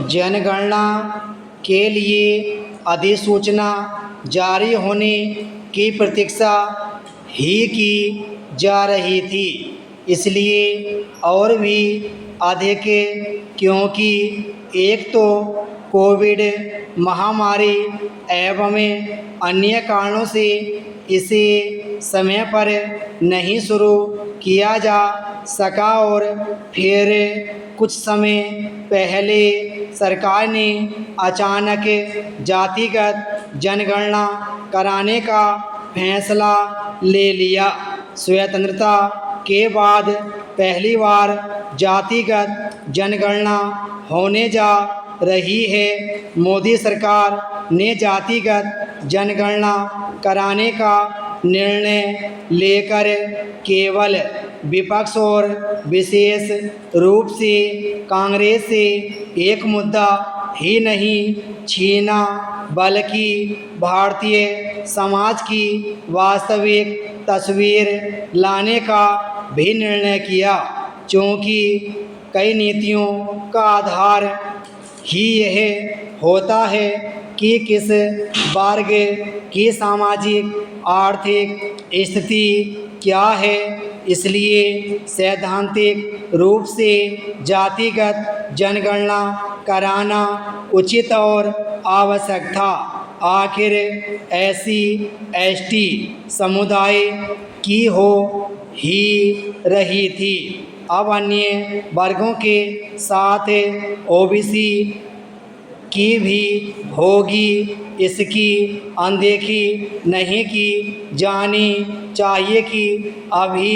जनगणना के लिए अधिसूचना जारी होने की प्रतीक्षा ही की जा रही थी, इसलिए और भी अधिक, क्योंकि एक तो कोविड महामारी एवं अन्य कारणों से इसे समय पर नहीं शुरू किया जा सका, और फिर कुछ समय पहले सरकार ने अचानक जातिगत जनगणना कराने का फैसला ले लिया। स्वतंत्रता के बाद पहली बार जातिगत जनगणना होने जा रही है। मोदी सरकार ने जातिगत जनगणना कराने का निर्णय लेकर केवल विपक्ष और विशेष रूप से कांग्रेस से एक मुद्दा ही नहीं छीना, बल्कि भारतीय समाज की वास्तविक तस्वीर लाने का भी निर्णय किया, क्योंकि कई नीतियों का आधार ही यह होता है कि किस वर्ग की सामाजिक आर्थिक स्थिति क्या है। इसलिए सैद्धांतिक रूप से जातिगत जनगणना कराना उचित और आवश्यक था। आखिर ऐसी एसटी समुदाय की हो ही रही थी, अब अन्य वर्गों के साथ ओबीसी की भी होगी, इसकी अनदेखी नहीं की जानी चाहिए कि अभी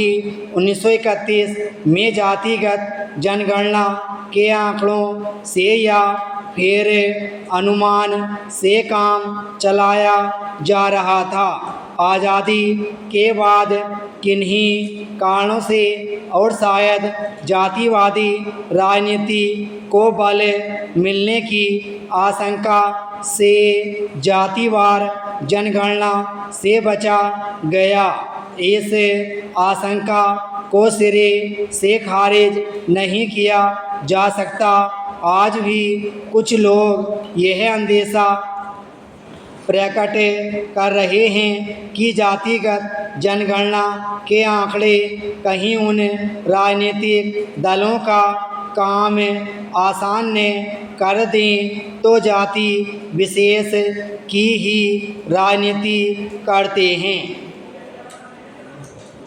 1931 में जातिगत जनगणना के आंकड़ों से या फिर अनुमान से काम चलाया जा रहा था। आज़ादी के बाद किन्हीं कारणों से और शायद जातिवादी राजनीति को बल मिलने की आशंका से जातिवार जनगणना से बचा गया। इस आशंका को सिरे से खारिज नहीं किया जा सकता। आज भी कुछ लोग यह अंदेशा प्रकट कर रहे हैं कि जातिगत जनगणना के आंकड़े कहीं उन राजनीतिक दलों का काम आसान न कर दें तो जाति विशेष की ही राजनीति करते हैं।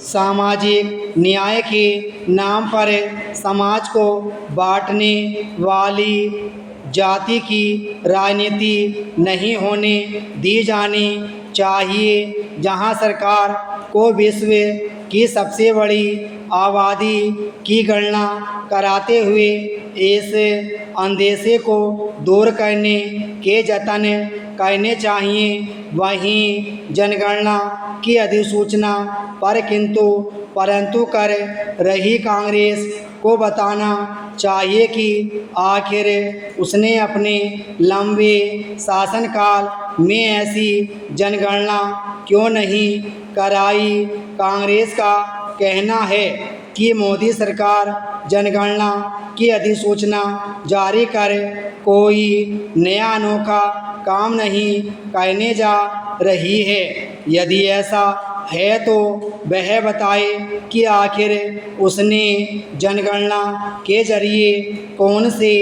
सामाजिक न्याय के नाम पर समाज को बांटने वाली जाति की राजनीति नहीं होने दी जानी चाहिए। जहां सरकार को विश्व की सबसे बड़ी आबादी की गणना कराते हुए इस अंदेशे को दूर करने के जतन करने चाहिए, वहीं जनगणना की अधिसूचना पर किंतु परंतु कर रही कांग्रेस को बताना चाहिए कि आखिर उसने अपने लंबे शासनकाल में ऐसी जनगणना क्यों नहीं कराई। कांग्रेस का कहना है कि मोदी सरकार जनगणना की अधिसूचना जारी कर कोई नया अनोखा काम नहीं करने जा रही है। यदि ऐसा है तो वह बताए कि आखिर उसने जनगणना के जरिए कौन से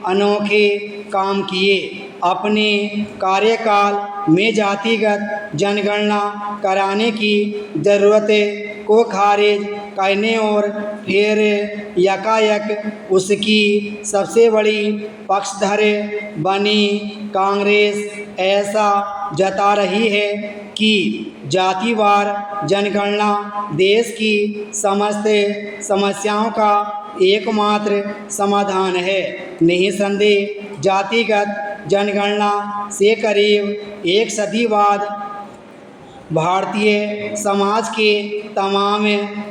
अनोखे काम किए। अपने कार्यकाल में जातिगत जनगणना कराने की ज़रूरत को खारिज करने और फिर यकायक उसकी सबसे बड़ी पक्षधर बनी कांग्रेस ऐसा जता रही है कि जातिवार जनगणना देश की समस्त समस्याओं का एकमात्र समाधान है। निःसंदेह जातिगत जनगणना से करीब एक सदी बाद भारतीय समाज के तमाम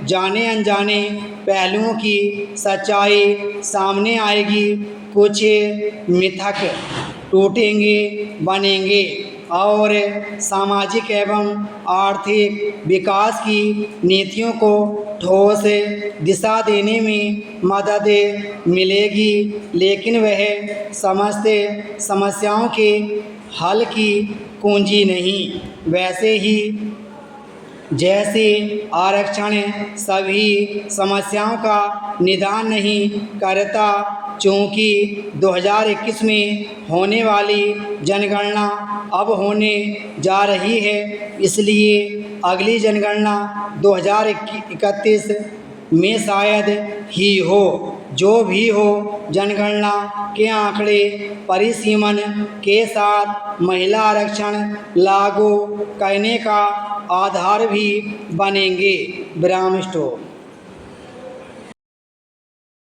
जाने अनजाने पहलुओं की सच्चाई सामने आएगी। कुछ मिथक टूटेंगे बनेंगे, और सामाजिक एवं आर्थिक विकास की नीतियों को ठोस दिशा देने में मदद मिलेगी, लेकिन वह समस्त समस्याओं के हल की कुंजी नहीं। वैसे ही जैसे आरक्षण सभी समस्याओं का निदान नहीं करता, चूँकि 2021 में होने वाली जनगणना अब होने जा रही है, इसलिए अगली जनगणना 2031 में शायद ही हो। जो भी हो, जनगणना के आंकड़े परिसीमन के साथ महिला आरक्षण लागू करने का आधार भी बनेंगे। विराम स्टॉप।